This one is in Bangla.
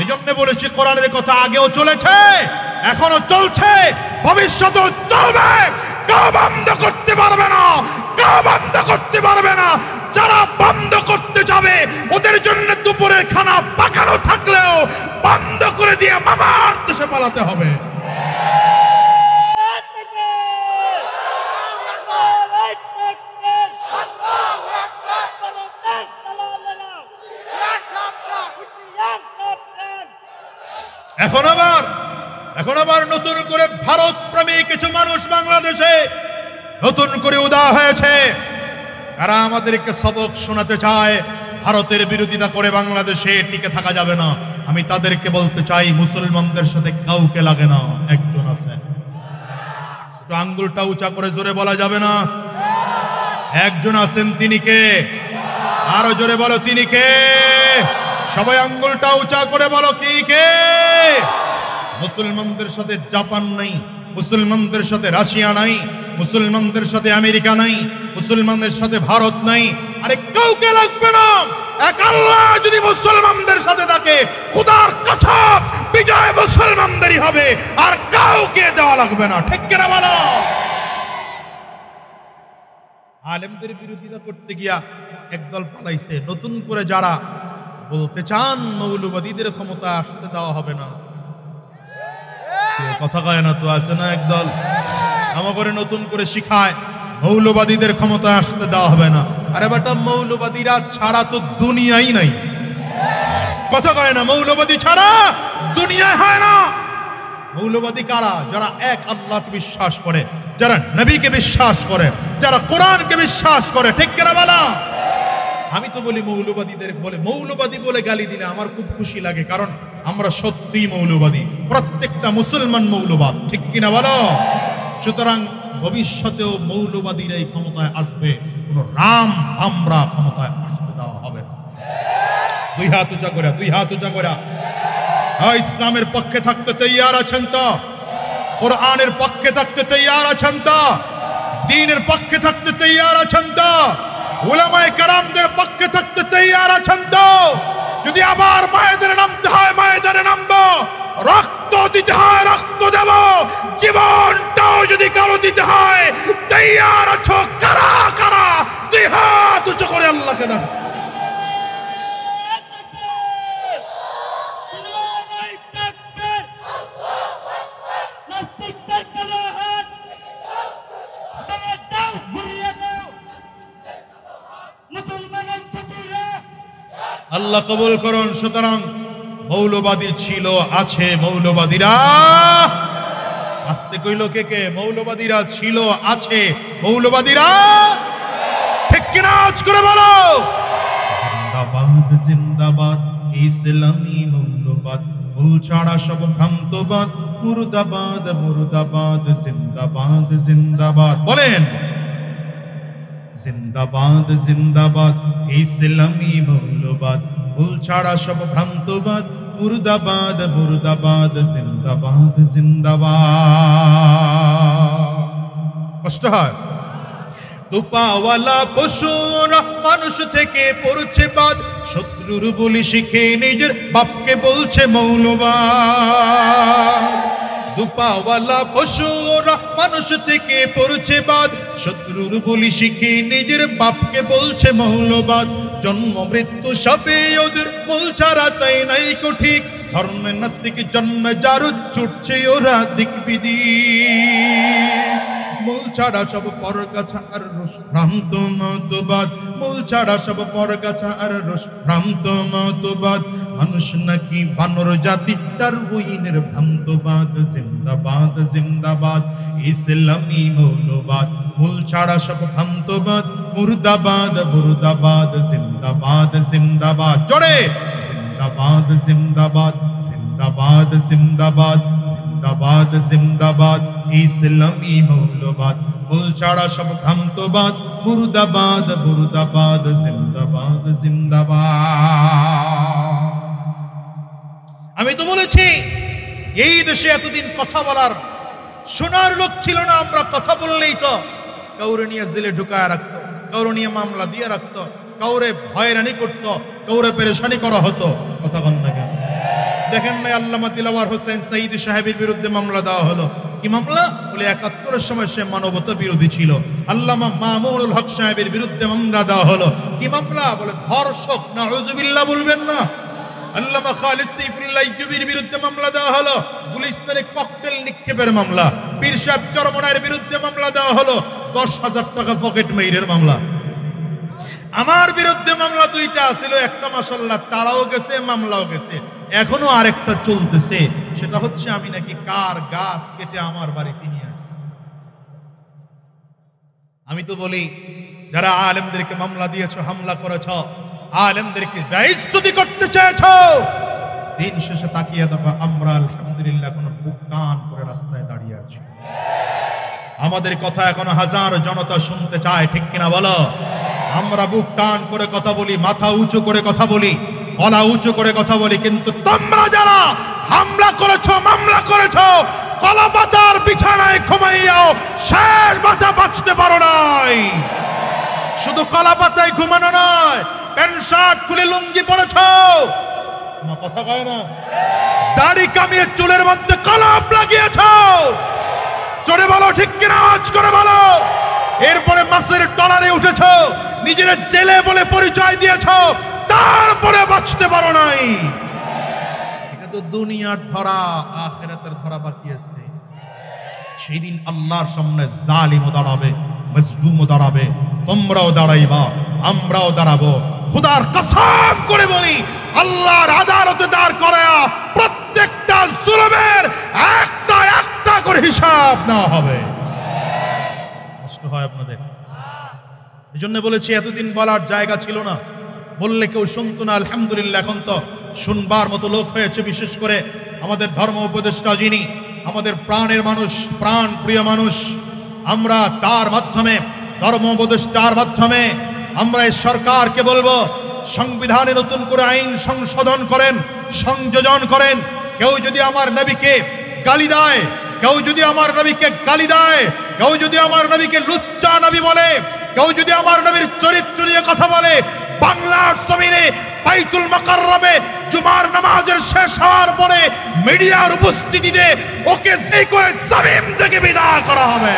এজন্য বলেছি কোরআনের কথা আগেও চলেছে, এখনো চলছে, ভবিষ্যতেও চলবে। কেউ বন্ধ করতে পারবে না, কেউ বন্ধ করতে পারবে না। যারা বন্ধ করতে যাবে ওদের জন্য দুপুরের খানা পাকানো থাকলেও বন্ধ করে দিয়ে মামার দেশে পালাতে হবে। এখন আবার নতুন করে ভারত প্রেমী কিছু মানুষ বাংলাদেশে নতুন করে উদয় হয়েছে, তারা আমাদেরকে সবক শোনাতে চায় ভারতের বিরোধিতা করে বাংলাদেশে টিকে থাকা যাবে না। আমি তাদেরকে বলতে চাই, মুসলমানদের সাথে কাউকে লাগে না, একজন আছে। একটু আঙ্গুলটা উঁচা করে জোরে বলা যাবে না? একজন আছেন, তিনি কে? আরো জোরে বলো, তিনি কে? সবাই আঙ্গুলটা উঁচা করে বলো, কি কে? মুসলমানদের সাথে জাপান নাই, মুসলমানদের সাথে রাশিয়া নাই, মুসলমানদের সাথে আমেরিকা নাই, মুসলমানদের সাথে ভারত নাই। আরে কাউকে লাগবে না, এক আল্লাহ যদি মুসলমানদের সাথে থাকে, খোদার কসম বিজয় মুসলমানদেরই হবে, আর কাউকে দেওয়া লাগবে না। ঠিক কিনা বলো? আলেমদের বিরোধিতা করতে গিয়া একদল পালাইছে। নতুন করে যারা বলতে চান মৌলবাদীদের ক্ষমতা আসতে দেওয়া হবে না, কথা কয় না তো, আছে না একদল আমাকে নতুন করে শিখায় মৌলবাদীদের ক্ষমতা আসতে দেওয়া হবে না। আরে বেটা, মৌলবাদীরা ছাড়া তো দুনিয়াই নাই, কথা কয় না? মৌলবাদী ছাড়া দুনিয়ায় হয় না। মৌলবাদী কারা? যারা এক আল্লাহকে বিশ্বাস করে, যারা নবীকে বিশ্বাস করে, যারা কোরআনকে বিশ্বাস করে। ঠিক কিনা বলা? আমি তো বলি মৌলবাদীদের বলে, মৌলবাদী বলে গালি দিলে আমার খুব খুশি লাগে, কারণ আমরা সত্যিই মৌলবাদী, প্রত্যেকটা মুসলমান মৌলবাদ। ঠিক কিনা বলো? সুতরাং ভবিষ্যতেও মৌলবাদীরাই ক্ষমতায় আসবে, কোন রাম আমরা ক্ষমতায় আসতে দেওয়া হবে না। দুই হাত উঁচা করে, দুই হাত উঁচা করে। ইসলামের পক্ষে থাকতে তৈয়ার আছেন তো? কোরআনের পক্ষে থাকতে তৈয়ার আছেন তো? দ্বীনের পক্ষে থাকতে তৈয়ার আছেন তো? উলামায়ে কেরামদের পক্ষে থাকতে তৈয়ার আছেন তো? যদি আবার ময়দানে নামতে হয় ময়দানে নামবো, রক্ত দিতে হয় রক্ত দেব, জীবনটাও যদি কারো দিতে হয় তৈয়ার আছো কারা কারা? দুই হাত উঁচু করে আল্লাহকে দেখো। আল্লাহ কবুল করুন। সুতরাং মৌলবাদী ছিল, আছে, মৌলবাদীরা আসতে কইল কে কে? মৌলবাদীরা ছিল, আছে, মৌলবাদীরা ঠিক কিনা আজ করে বলো? জিন্দাবাদ জিন্দাবাদ ইসলামী মৌলবাদ, ভুল ছাড়া সব ভ্রান্তবাদ, মুর্দাবাদ মুর্দাবাদ, জিন্দাবাদ জিন্দাবাদ। বলেন, জিন্দাবাদ জিন্দাবাদ ইসলামী মৌলবাদ, ভুল ছাড়া সব ভ্রান্তবাদ, মুর্দাবাদ মুর্দাবাদ, জিন্দাবাদ জিন্দাবাদ। কষ্ট হয়? দুপাওয়ালা পশুরা মানুষ থেকে পড়ছে বাদ, শত্রুর বলি শিখে নিজের বাপকে বলছে মৌলবাদ। দুপাওয়ালা পশুরা মানুষ থেকে পড়ছে বাদ, শত্রুর বলি শিখে নিজের বাপকে বলছে মৌলবাদ। জন্ম মৃত্যু সবে ওদের, মূল ছাড়া তাই নাই কো ঠিক, ধর্মে নাস্তিক জন্মে জারুদ, ছুটছে ওরা দিক বিদিক। মূল ছাড়া সব পরগাছা আর রস ভ্রান্ত মতবাদ, মূল ছাড়া সব পরগাছা আর রস ভ্রান্ত মতবাদ। মানুষ নাকি বানর জাতি, ডারউইনের ভ্রান্তবাদ। জিন্দাবাদ জিন্দাবাদ ইসলামী মৌলবাদ, মূল ছাড়া সব ভ্রান্তবাদ, মুর্দাবাদ মুর্দাবাদ, জিন্দাবাদ জিন্দাবাদ। জোরে জিন্দাবাদ জিন্দাবাদ, জিন্দাবাদ জিন্দাবাদ, জিন্দাবাদ জিন্দাবাদ ইসলামী মৌলবাদ, মূল ছাড়া সব ভ্রান্তবাদ, মুর্দাবাদ মুর্দাবাদ, জিন্দাবাদ জিন্দাবাদ। আমি তো বলেছি এই দেশে এতদিন কথা বলার শোনার লোক ছিল না। আমরা কথা বললেই তো কাউরে নিয়ে জেলে ঢুকায় রাখতো, কাউরে নিয়ে মামলা দিয়ে রাখতো, কাউরে হয়রানি করতো, কাউরে পেরেশানি করা হতো। কথা বল না কেন? দেখেন না আল্লামা দিলওয়ার হোসেন সাঈদী সাহেবের বিরুদ্ধে মামলা দেওয়া হলো। কি মামলা? বলে ৭১-এর সময় সে মানবতা বিরোধী ছিল। আল্লামা মামুনুল হক সাহেবের বিরুদ্ধে মামলা দেওয়া হলো। কি মামলা? বলে ধর্ষক। নাউযুবিল্লাহ বলবেন না। আল্লামা খালিদ সাইফুল্লাহ ইউবির বিরুদ্ধে মামলা দেওয়া হলো, গুলিস্তানে ককটেল নিক্ষেপের মামলা। পীর সাহেব চরমনায়ের বিরুদ্ধে মামলা দেওয়া হলো, ১০,০০০ টাকা পকেট মেইরের মামলা। আমার বিরুদ্ধে মামলা দুইটা ছিল, একটা মাশাআল্লাহ তারাও গেছে, মামলাও গেছে, এখনো আরেকটা চলতেছে। সেটা হচ্ছে আমি নাকি কার গাছ কেটে আমার বাড়িতে নিয়ে আসছি। আমি তো বলি, যারা আলেমদেরকে মামলা দিয়েছো, হামলা করেছো, আলেমদেরকে বেইজ্জতি করতে চেয়েছো, দিন শেষে তাকিয়ে দেখো আমরা আলহামদুলিল্লাহ কোনো বুক টান করে রাস্তায় দাঁড়িয়ে আছি। আমাদের কথা এখনো হাজার জনতা শুনতে চায়, ঠিক কিনা বলো? আমরা বুক টান করে কথা বলি, মাথা উঁচু করে কথা বলি, গলা উঁচু করে কথা বলি, কিন্তু তোমরা যারা হামলা করেছো, মামলা করেছো, কলা পাতার বিছানায় ঘুমাইয়াও শেষ বাঁচা বাঁচতে পারো নাই। শুধু কলা পাতায় ঘুমানো নয়, প্যান্ট শার্ট খুলে লুঙ্গি পরেছো, কথা কয় না, দাড়ি কামিয়ে চুলের মধ্যে কলম লাগিয়েছো, জোরে বলো ঠিক কিনা, আওয়াজ করে বলো। এরপরে মাসের টলারে উঠেছো, নিজের জেলে বলে পরিচয় দিয়েছো, তারপরে বাঁচতে পারো নাই। এটা তো দুনিয়ার ধরা, আখিরাতের ধরা বাকি আছে। সেদিন আল্লাহর সামনে জালিমও দাঁড়াবে, মজলুমও দাঁড়াবে, তোমরাও দাঁড়াইবা, আমরাও দাঁড়াবো। খোদার কসম করে বলি, আল্লাহর আদালতে দাঁড় করায়া প্রত্যেকটা জুলুমের একটা একটা করে হিসাব নেওয়া হবে। কষ্ট হয় আপনাদের? এই জন্য বলেছি, এতদিন বলার জায়গা ছিল না, বললে কেউ শুনতো না। আলহামদুলিল্লাহ এখন তো শুনবার মতো লোক হয়েছে। বিশেষ করে আমাদের ধর্ম উপদেষ্টা, যিনি আমাদের প্রাণের মানুষ, প্রাণ প্রিয় মানুষ, আমরা তার মাধ্যমে, ধর্ম উপদেষ্টার মাধ্যমে আমরা এই সরকারকে বলবো, সংবিধানে নতুন করে আইন সংশোধন করেন, সংযোজন করেন। কেউ যদি আমার নবীকে গালি দেয়, কেউ যদি আমার নবীকে গালি দেয়, কেউ যদি আমার নবীকে লুচ্চা নবী বলে, কেউ যদি আমার নবীর চরিত্র নিয়ে কথা বলে, বাংলার জমিনে বাইতুল মুকাররমে জুমার নামাজের শেষ হওয়ার পরে মিডিয়ার উপস্থিতিতে ওকে সেই করে জমিন থেকে বিদায় করা হবে।